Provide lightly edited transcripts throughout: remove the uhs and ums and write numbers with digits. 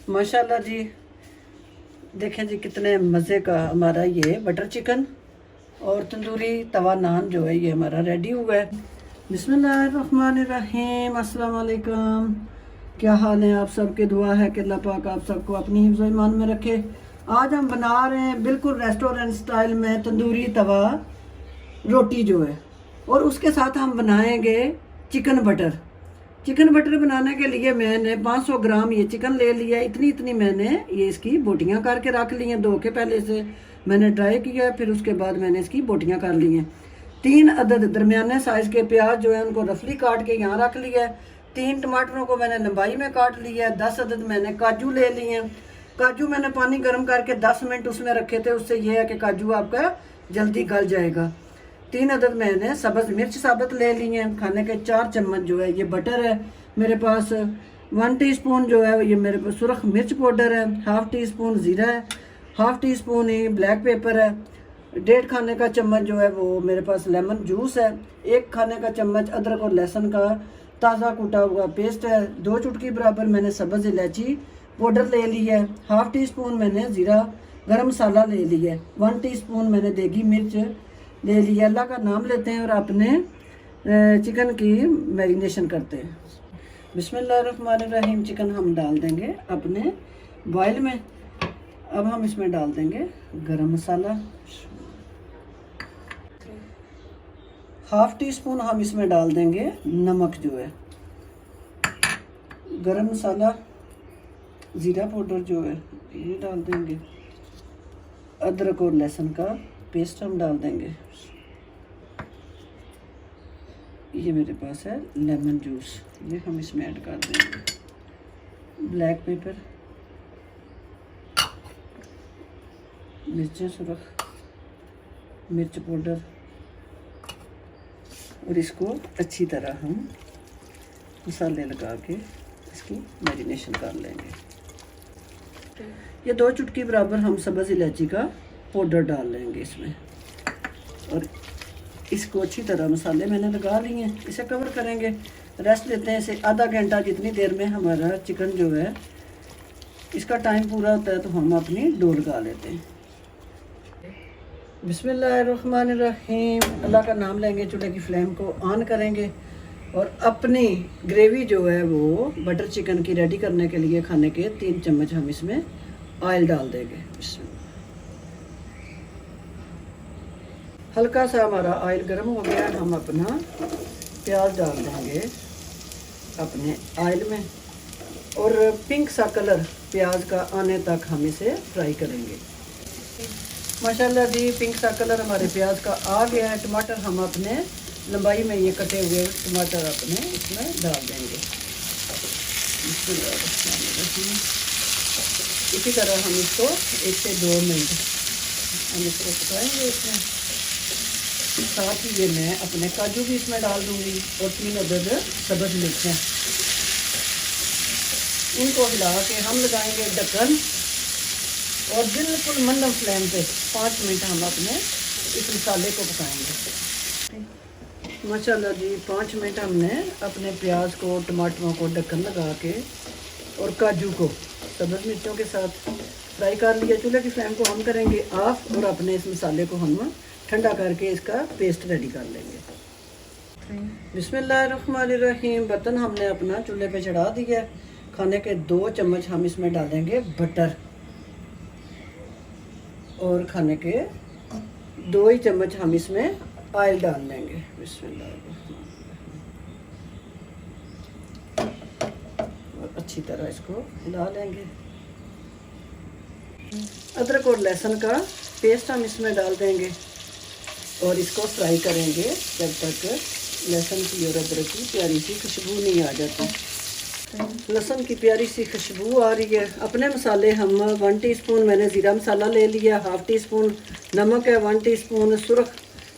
माशाल्लाह जी। देखें जी कितने मज़े का हमारा ये बटर चिकन और तंदूरी तवा नान जो है ये हमारा रेडी हुआ है। बिस्मिल्लाहिर्रहमानिर्रहीम, अस्सलाम वालेकुम। क्या हाल है आप सबके? दुआ है कि अल्लाह पाक आप सबको अपनी हिफ्ज़ ईमान में रखे। आज हम बना रहे हैं बिल्कुल रेस्टोरेंट स्टाइल में तंदूरी तवा रोटी जो है, और उसके साथ हम बनाएंगे चिकन बटर। चिकन बटर बनाने के लिए मैंने 500 ग्राम ये चिकन ले लिया। इतनी इतनी मैंने ये इसकी बोटियां करके रख ली हैं। धो के पहले से मैंने ड्राई किया, फिर उसके बाद मैंने इसकी बोटियां कर ली हैं। 3 अदद दरमियाने साइज़ के प्याज जो है उनको रफली काट के यहाँ रख लिया है। 3 टमाटरों को मैंने लंबाई में काट लिया है। 10 अदद मैंने काजू ले लिए हैं। काजू मैंने पानी गर्म करके 10 मिनट उसमें रखे थे, उससे ये है कि काजू आपका जल्दी गल जाएगा। 3 अदद मैंने सब्ज़ मिर्च साबुत ले ली हैं। खाने के 4 चम्मच जो है ये बटर है मेरे पास। 1 टीस्पून जो है ये मेरे पास सुरख मिर्च पाउडर है। 1/2 टीस्पून ज़ीरा है। 1/2 टीस्पून ही ब्लैक पेपर है। 1.5 खाने का चम्मच जो है वो मेरे पास लेमन जूस है। 1 खाने का चम्मच अदरक और लहसुन का ताज़ा कूटा हुआ पेस्ट है। 2 चुटकी बराबर मैंने सब्ज़ इलायची पाउडर ले ली है। 1/2 टीस्पून मैंने ज़ीरा गरम मसाला ले लिया है। 1 टीस्पून मैंने देगी मिर्च ले लिया। अल्लाह का नाम लेते हैं और अपने चिकन की मैरिनेशन करते हैं। बिस्मिल्लाहिर्रहमानिर्रहीम। चिकन हम डाल देंगे अपने बॉयल में। अब हम इसमें डाल देंगे गरम मसाला। 1/2 टीस्पून हम इसमें डाल देंगे नमक जो है। गरम मसाला, ज़ीरा पाउडर जो है ये डाल देंगे। अदरक और लहसुन का पेस्ट हम डाल देंगे। ये मेरे पास है लेमन जूस, ये हम इसमें ऐड कर देंगे। ब्लैक पेपर, मिर्चें सुरख, मिर्च पाउडर, और इसको अच्छी तरह हम मसाले लगा के इसकी मैरिनेशन कर लेंगे। ये 2 चुटकी बराबर हम सब्ज़ इलायची का पाउडर डाल लेंगे इसमें, और इसको अच्छी तरह मसाले मैंने लगा लिए हैं। इसे कवर करेंगे, रेस्ट लेते हैं इसे आधा घंटा। जितनी देर में हमारा चिकन जो है इसका टाइम पूरा होता है तो हम अपनी डो लगा लेते हैं। बिस्मिल्लाहिर्रहमानिर्रहीम। अल्लाह का नाम लेंगे, चूल्हे की फ्लेम को ऑन करेंगे और अपनी ग्रेवी जो है वो बटर चिकन की रेडी करने के लिए खाने के 3 चम्मच हम इसमें ऑयल डाल देंगे। हल्का सा हमारा ऑयल गर्म हो गया, हम अपना प्याज डाल देंगे अपने ऑयल में, और पिंक सा कलर प्याज का आने तक हम इसे फ्राई करेंगे। माशाल्लाह जी, पिंक सा कलर हमारे प्याज का आ गया है। टमाटर हम अपने लंबाई में ये कटे हुए टमाटर अपने इसमें डाल देंगे। इसी तरह हम इसको 1 से 2 मिनट हम इसको पकाएंगे। इसमें साथ ही ये मैं अपने काजू भी इसमें डाल दूंगी और 3 अदद सब्ज़ मिर्चें। इनको हिला के हम लगाएंगे ढक्कन और बिल्कुल मंदम फ्लेम पे 5 मिनट हम अपने इस मसाले को पकाएंगे। माशाल्लाह जी, 5 मिनट हमने अपने प्याज को, टमाटरों को ढक्कन लगा के और काजू को सब्ज़ मिर्चों के साथ फ्राई कर लिया। चूल्हे की फ्लेम को हम करेंगे ऑफ और अपने इस मसाले को हम ठंडा करके इसका पेस्ट रेडी कर लेंगे। बिस्मिल्लाहिर्रहमानिर्रहीम। बर्तन हमने अपना चूल्हे पे चढ़ा दिया। खाने के 2 चम्मच हम इसमें डालेंगे बटर, और खाने के 2 ही चम्मच हम इसमें ऑयल डाल लेंगे। बिस्मिल्लाहिर्रहमानिर्रहीम। और अच्छी तरह इसको हिला लेंगे। अदरक और लहसुन का पेस्ट हम इसमें डाल देंगे और इसको फ्राई करेंगे जब तक लहसुन की और अदरक की प्यारी सी खुशबू नहीं आ जाती। लहसुन की प्यारी सी खुशबू आ रही है। अपने मसाले हम 1 टीस्पून मैंने ज़ीरा मसाला ले लिया, 1/2 टीस्पून नमक है, 1 टीस्पून सुरख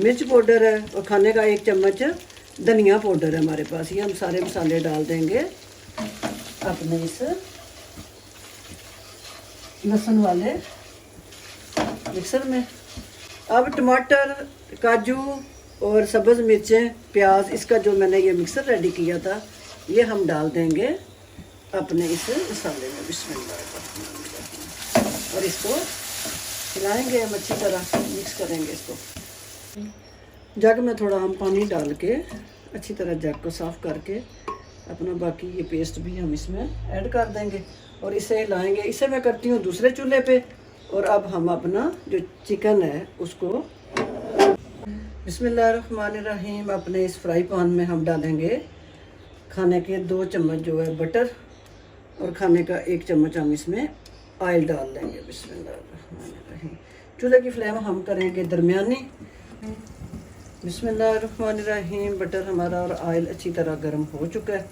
मिर्च पाउडर है, और खाने का 1 चम्मच धनिया पाउडर है हमारे पास। ये हम सारे मसाले डाल देंगे अपने इस लहसुन वाले मिक्सर में। अब टमाटर, काजू और सब्ज़ मिर्चें, प्याज, इसका जो मैंने ये मिक्सर रेडी किया था ये हम डाल देंगे अपने इस मसाले में बिस्मिल्लाह, और इसको हिलाएंगे हम अच्छी तरह, मिक्स करेंगे इसको। जग में थोड़ा हम पानी डाल के अच्छी तरह जग को साफ़ करके अपना बाकी ये पेस्ट भी हम इसमें ऐड कर देंगे और इसे हिलाएंगे। इसे मैं करती हूँ दूसरे चूल्हे पे। और अब हम अपना जो चिकन है उसको बिस्मिल्लाहिर्रहमानिर्रहीम अपने इस फ्राई पैन में हम डालेंगे खाने के 2 चम्मच जो है बटर और खाने का 1 चम्मच हम इसमें ऑयल डाल देंगे। बिस्मिल्लाहिर्रहमानिर्रहीम। चूल्हे की फ्लेम हम करेंगे दरमियानी। बिस्मिल्लाहिर्रहमानिर्रहीम। बटर हमारा और ऑयल अच्छी तरह गर्म हो चुका है।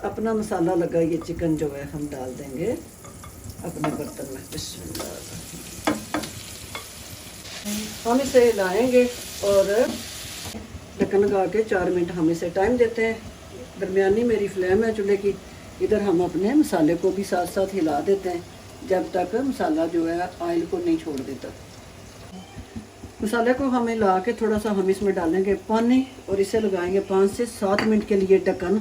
अपना मसाला लगा ये चिकन जो है हम डाल देंगे अपने बर्तन में। बिस्मिल्लाह। हम इसे हिलाएंगे और ढक्कन लगा के 4 मिनट हम इसे टाइम देते हैं। दरमियानी मेरी फ्लेम है चूल्हे की। इधर हम अपने मसाले को भी साथ साथ हिला देते हैं जब तक मसाला जो है ऑयल को नहीं छोड़ देता। मसाले को हम हिला के थोड़ा सा हम इसमें डालेंगे पानी और इसे लगाएंगे 5 से 7 मिनट के लिए ढक्कन,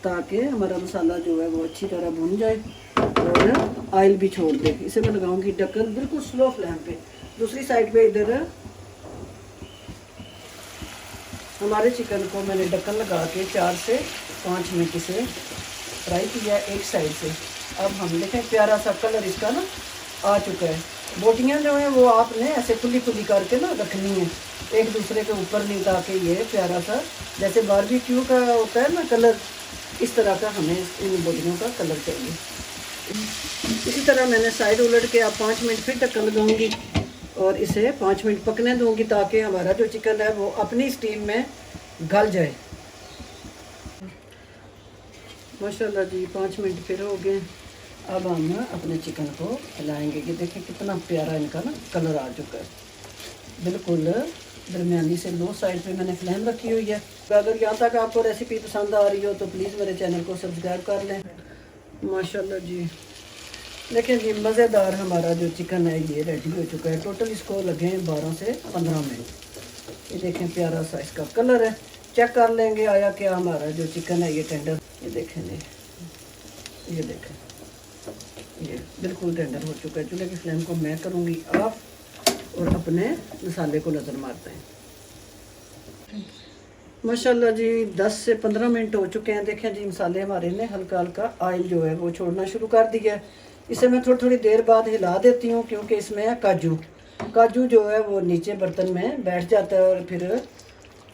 ताकि हमारा मसाला जो है वो अच्छी तरह भुन जाए और ऑयल भी छोड़ दे। इसे मैं लगाऊंगी ढक्कन बिल्कुल स्लो फ्लेम पे। दूसरी साइड पे इधर हमारे चिकन को मैंने ढक्कन लगा के 4 से 5 मिनट इसे फ्राई किया एक साइड से। अब हम देखें प्यारा सा कलर इसका ना आ चुका है। बोटियाँ जो हैं वो आपने ऐसे खुली खुली करके ना रखनी है, एक दूसरे के ऊपर नहीं, ताकि ये प्यारा सा जैसे बारबेक्यू का होता है ना कलर, इस तरह का हमें इन बोटियों का कलर चाहिए। इसी तरह मैंने साइड उलट के अब 5 मिनट फिर ढक्कन लगाऊंगी और इसे 5 मिनट पकने दूंगी ताकि हमारा जो चिकन है वो अपनी स्टीम में गल जाए। माशाल्लाह जी 5 मिनट फिर हो गए। अब हम अपने चिकन को हिलाएंगे कि देखें कितना प्यारा इनका ना कलर आ चुका है। बिल्कुल दरमियानी से लो साइड पे मैंने फ्लेम रखी हुई है। तो अगर यहाँ तक आपको रेसिपी पसंद आ रही हो तो प्लीज़ मेरे चैनल को सब्सक्राइब कर लें। माशाल्लाह जी देखें जी मज़ेदार हमारा जो चिकन है ये रेडी हो चुका है। टोटल इसको लगे हैं 12 से 15 मिनट। ये देखें प्यारा सा इसका कलर है। चेक कर लेंगे आया क्या हमारा जो चिकन है ये टेंडर। ये देखें जी, ये देखें ये बिल्कुल टेंडर हो चुका है। चूल्हे की फ्लेम को मैं करूँगी ऑफ और अपने मसाले को नज़र मारते हैं। माशाल्लाह जी 10 से 15 मिनट हो चुके हैं। देखें जी मसाले हमारे ने हल्का हल्का ऑयल जो है वो छोड़ना शुरू कर दिया है। इसे मैं थोड़ी थोड़ी देर बाद हिला देती हूँ क्योंकि इसमें है काजू जो है वो नीचे बर्तन में बैठ जाता है और फिर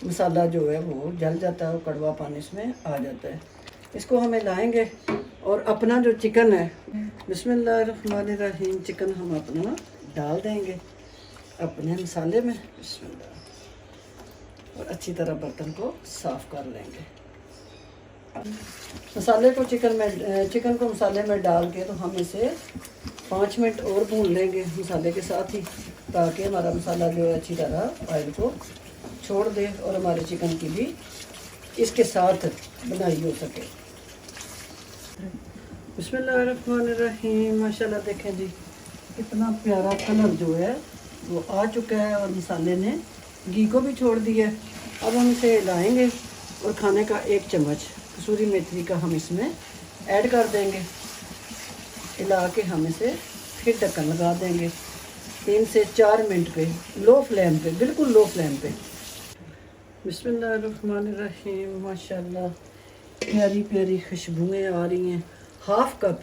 मसाला जो है वो जल जाता है और कड़वा पानी इसमें आ जाता है। इसको हम हिलाएंगे और अपना जो चिकन है बिस्मिल्लाहिर्रहमानिर्रहीम चिकन हम अपना डाल देंगे अपने मसाले में। बिस्मिल्लाह। और अच्छी तरह बर्तन को साफ़ कर लेंगे। मसाले को चिकन को मसाले में डाल के तो हम इसे 5 मिनट और भून लेंगे मसाले के साथ ही, ताकि हमारा मसाला जो है अच्छी तरह ऑयल को छोड़ दे और हमारे चिकन की भी इसके साथ बनाई हो सके। बिस्मिल्लाहिर्रहमानिर्रहीम। माशाल्लाह देखें जी कितना प्यारा कलर जो है वो आ चुका है और मसाले ने घी को भी छोड़ दिया। अब हम इसे हिलाएंगे और खाने का 1 चम्मच कसूरी मेथी का हम इसमें ऐड कर देंगे। हिला के हम इसे फिर ढक्कन लगा देंगे 3 से 4 मिनट पे, लो फ्लेम पे, बिल्कुल लो फ्लेम पे। बिस्मिल्लाहिर्रहमानिर्रहीम। माशाल्लाह प्यारी प्यारी खुशबुएँ आ रही हैं। हाफ़ कप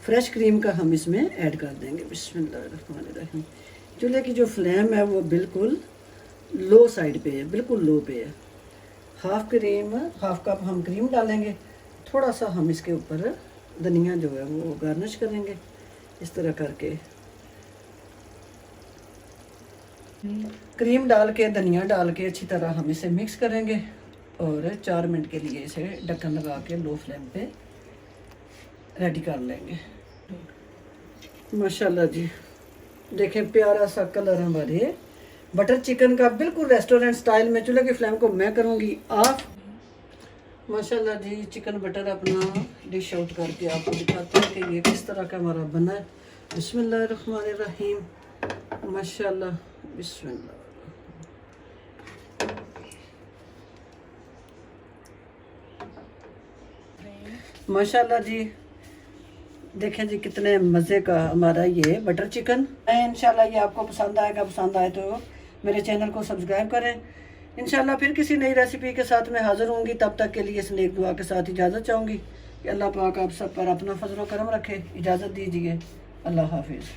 फ्रेश क्रीम का हम इसमें ऐड कर देंगे। बिस्मिल्लाहिर्रहमानिर्रहीम। चूल्हे की जो फ्लेम है वो बिल्कुल लो साइड पे है, बिल्कुल लो पे है। हाफ़ कप हम क्रीम डालेंगे। थोड़ा सा हम इसके ऊपर धनिया जो है वो गार्निश करेंगे इस तरह करके। क्रीम डाल के धनिया डाल के अच्छी तरह हम इसे मिक्स करेंगे और 4 मिनट के लिए इसे ढक्कन लगा के लो फ्लेम पे रेडी कर लेंगे। माशाल्लाह जी देखें प्यारा सा कलर हमारे बटर चिकन का बिल्कुल रेस्टोरेंट स्टाइल में। चूल्हे की फ्लेम को मैं करूँगी ऑफ। माशाल्लाह जी चिकन बटर अपना डिश आउट करके आपको दिखाते हैं कि ये किस तरह का हमारा बना है। बिस्मिल्लाहिर्रहमानिर्रहीम। माशाल्लाह बिस्मिल्लाह। माशाल्लाह जी देखें जी कितने मज़े का हमारा ये बटर चिकन है। इंशाल्लाह ये आपको पसंद आएगा, पसंद आए तो मेरे चैनल को सब्सक्राइब करें। इंशाल्लाह फिर किसी नई रेसिपी के साथ मैं हाज़िर होंगी। तब तक के लिए इस नेक दुआ के साथ इजाज़त चाहूँगी कि अल्लाह पाक आप सब पर अपना फजल व करम रखे। इजाज़त दीजिए, अल्लाह हाफिज़।